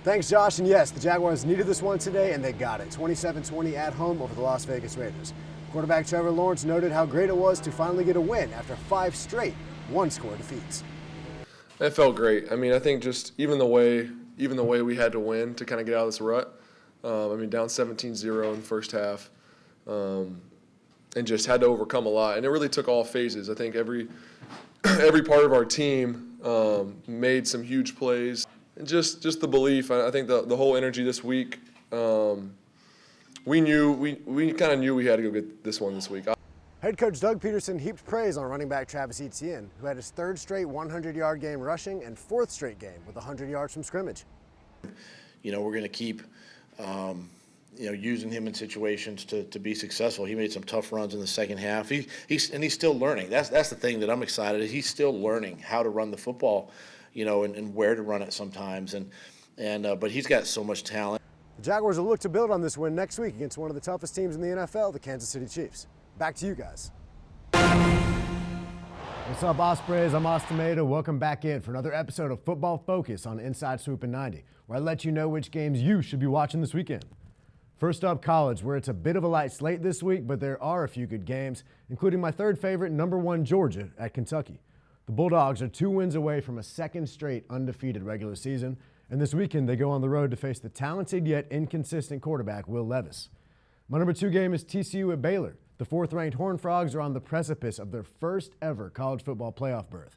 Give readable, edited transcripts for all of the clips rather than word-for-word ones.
Thanks, Josh. And yes, the Jaguars needed this one today, and they got it. 27-20 at home over the Las Vegas Raiders. Quarterback Trevor Lawrence noted how great it was to finally get a win after 5 straight one-score defeats. It felt great. I mean, I think just even the way we had to win to kind of get out of this rut. Down 17-0 in the first half, and just had to overcome a lot. And it really took all phases. I think every part of our team made some huge plays. And just the belief. I think the whole energy this week. We kind of knew we had to go get this one this week. Head coach Doug Peterson heaped praise on running back Travis Etienne, who had his 3rd straight 100-yard game rushing and 4th straight game with 100 yards from scrimmage. We're going to keep, using him in situations to be successful. He made some tough runs in the second half. He's still learning. That's the thing that I'm excited. He's still learning how to run the football, and where to run it sometimes. But he's got so much talent. The Jaguars will look to build on this win next week against one of the toughest teams in the NFL, the Kansas City Chiefs. Back to you guys. What's up, Ospreys? I'm Austin Maida. Welcome back in for another episode of Football Focus on Inside Swoop and 90, where I let you know which games you should be watching this weekend. First up, college, where it's a bit of a light slate this week, but there are a few good games, including my 3rd favorite, number 1 Georgia at Kentucky. The Bulldogs are 2 wins away from a 2nd straight undefeated regular season, and this weekend they go on the road to face the talented yet inconsistent quarterback Will Levis. My number 2 game is TCU at Baylor. The 4th-ranked Horned Frogs are on the precipice of their first ever college football playoff berth.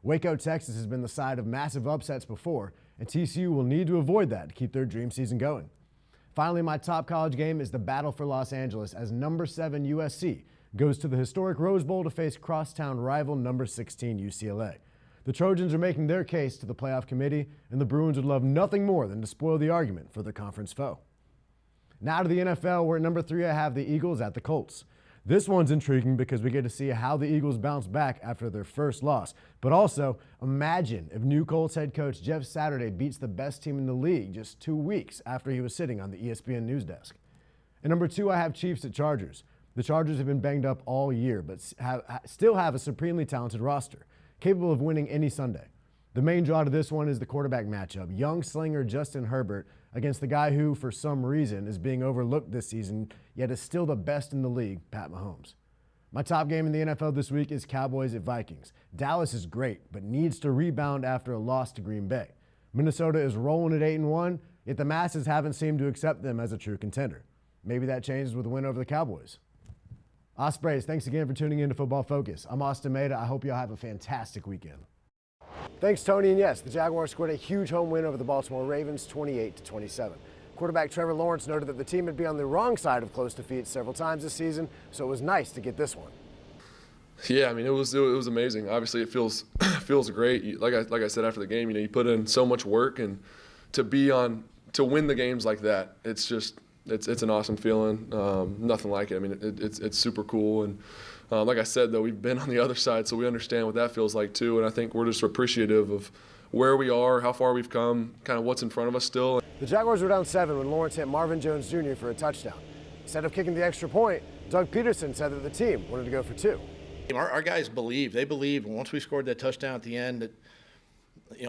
Waco, Texas has been the site of massive upsets before, and TCU will need to avoid that to keep their dream season going. Finally, my top college game is the battle for Los Angeles as number 7 USC goes to the historic Rose Bowl to face crosstown rival number 16 UCLA. The Trojans are making their case to the playoff committee, and the Bruins would love nothing more than to spoil the argument for their conference foe. Now to the NFL, where at number 3 I have the Eagles at the Colts. This one's intriguing because we get to see how the Eagles bounce back after their first loss. But also, imagine if new Colts head coach Jeff Saturday beats the best team in the league just 2 weeks after he was sitting on the ESPN news desk. At number 2, I have Chiefs at Chargers. The Chargers have been banged up all year, but still have a supremely talented roster, capable of winning any Sunday. The main draw to this one is the quarterback matchup, young slinger Justin Herbert against the guy who, for some reason, is being overlooked this season, yet is still the best in the league, Pat Mahomes. My top game in the NFL this week is Cowboys at Vikings. Dallas is great, but needs to rebound after a loss to Green Bay. Minnesota is rolling at 8-1, yet the masses haven't seemed to accept them as a true contender. Maybe that changes with a win over the Cowboys. Ospreys, thanks again for tuning in to Football Focus. I'm Austin Maida. I hope y'all have a fantastic weekend. Thanks, Tony. And yes, the Jaguars scored a huge home win over the Baltimore Ravens, 28-27. Quarterback Trevor Lawrence noted that the team would be on the wrong side of close defeats several times this season, so it was nice to get this one. Yeah, it was amazing. Obviously, it feels great. Like I said after the game, you put in so much work, and to win the games like that, it's an awesome feeling. Nothing like it. It's super cool. And like I said, though, we've been on the other side, so we understand what that feels like too. And I think we're just appreciative of where we are, how far we've come, kind of what's in front of us still. The Jaguars were down 7 when Lawrence hit Marvin Jones Jr. for a touchdown. Instead of kicking the extra point, Doug Peterson said that the team wanted to go for 2. Our guys believe. They believe. And once we scored that touchdown at the end, that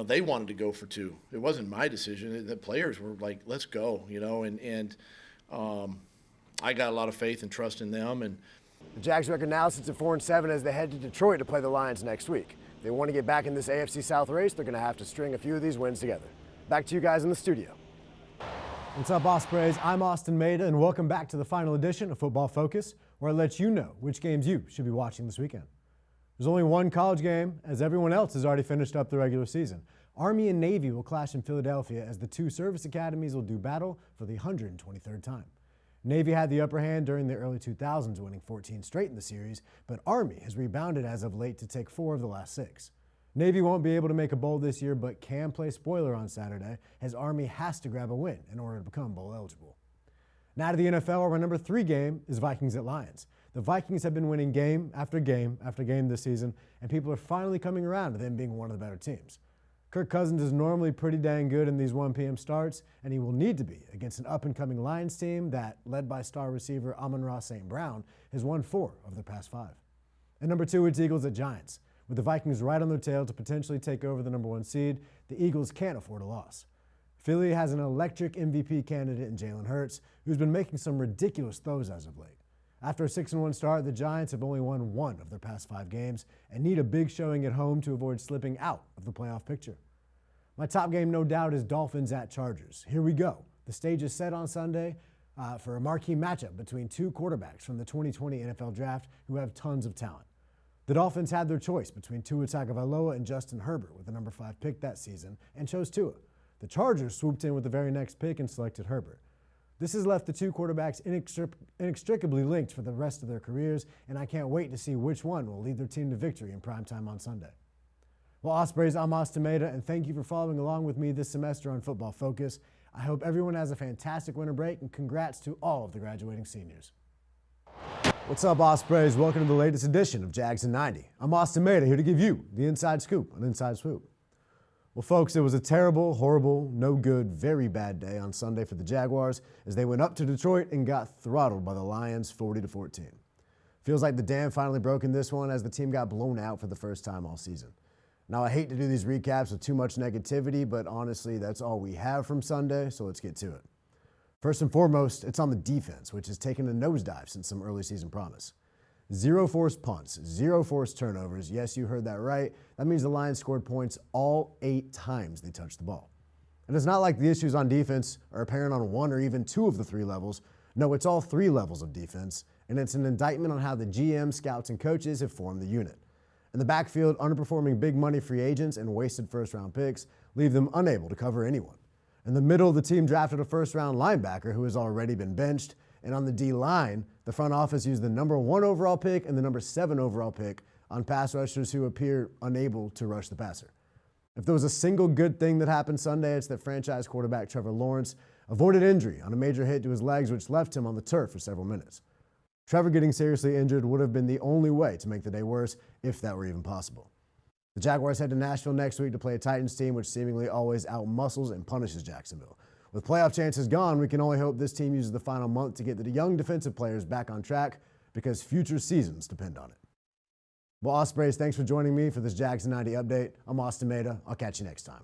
they wanted to go for 2. It wasn't my decision. The players were like, "Let's go," and I got a lot of faith and trust in them. And the Jags record now sits at 4-7 as they head to Detroit to play the Lions next week. If they want to get back in this AFC South race, they're going to have to string a few of these wins together. Back to you guys in the studio. What's up, Ospreys? I'm Austin Maida, and welcome back to the final edition of Football Focus, where I let you know which games you should be watching this weekend. There's only one college game, as everyone else has already finished up the regular season. Army and Navy will clash in Philadelphia as the 2 service academies will do battle for the 123rd time. Navy had the upper hand during the early 2000s, winning 14 straight in the series, but Army has rebounded as of late to take 4 of the last 6. Navy won't be able to make a bowl this year, but can play spoiler on Saturday, as Army has to grab a win in order to become bowl eligible. Now to the NFL, where our number 3 game is Vikings at Lions. The Vikings have been winning game after game after game this season, and people are finally coming around to them being one of the better teams. Kirk Cousins is normally pretty dang good in these 1 p.m. starts, and he will need to be against an up-and-coming Lions team that, led by star receiver Amon-Ra St. Brown, has won 4 of their past 5. At number 2, it's Eagles at Giants. With the Vikings right on their tail to potentially take over the number 1 seed, the Eagles can't afford a loss. Philly has an electric MVP candidate in Jalen Hurts, who's been making some ridiculous throws as of late. After a 6-1 start, the Giants have only won 1 of their past 5 games and need a big showing at home to avoid slipping out of the playoff picture. My top game, no doubt, is Dolphins at Chargers. Here we go. The stage is set on Sunday for a marquee matchup between 2 quarterbacks from the 2020 NFL Draft who have tons of talent. The Dolphins had their choice between Tua Tagovailoa and Justin Herbert with the number 5 pick that season and chose Tua. The Chargers swooped in with the very next pick and selected Herbert. This has left the 2 quarterbacks inextricably linked for the rest of their careers, and I can't wait to see which one will lead their team to victory in primetime on Sunday. Well, Ospreys, I'm Maida, and thank you for following along with me this semester on Football Focus. I hope everyone has a fantastic winter break, and congrats to all of the graduating seniors. What's up, Ospreys? Welcome to the latest edition of Jags in 90. I'm Maida, here to give you the inside scoop on Inside Swoop. Well, folks, it was a terrible, horrible, no good, very bad day on Sunday for the Jaguars as they went up to Detroit and got throttled by the Lions 40-14. Feels like the dam finally broke in this one as the team got blown out for the first time all season. Now, I hate to do these recaps with too much negativity, but honestly, that's all we have from Sunday, so let's get to it. First and foremost, it's on the defense, which has taken a nosedive since some early season promise. 0 forced punts, 0 forced turnovers. Yes, you heard that right. That means the Lions scored points all 8 times they touched the ball. And it's not like the issues on defense are apparent on 1 or even 2 of the 3 levels. No, it's all 3 levels of defense, and it's an indictment on how the GM, scouts, and coaches have formed the unit. In the backfield, underperforming big money free agents and wasted first-round picks leave them unable to cover anyone. In the middle, the team drafted a first-round linebacker who has already been benched. And on the D-line, the front office used the number 1 overall pick and the number 7 overall pick on pass rushers who appear unable to rush the passer. If there was a single good thing that happened Sunday, it's that franchise quarterback Trevor Lawrence avoided injury on a major hit to his legs, which left him on the turf for several minutes. Trevor getting seriously injured would have been the only way to make the day worse, if that were even possible. The Jaguars head to Nashville next week to play a Titans team which seemingly always outmuscles and punishes Jacksonville. With playoff chances gone, we can only hope this team uses the final month to get the young defensive players back on track because future seasons depend on it. Well, Ospreys, thanks for joining me for this Jags in 90 update. I'm Maida. I'll catch you next time.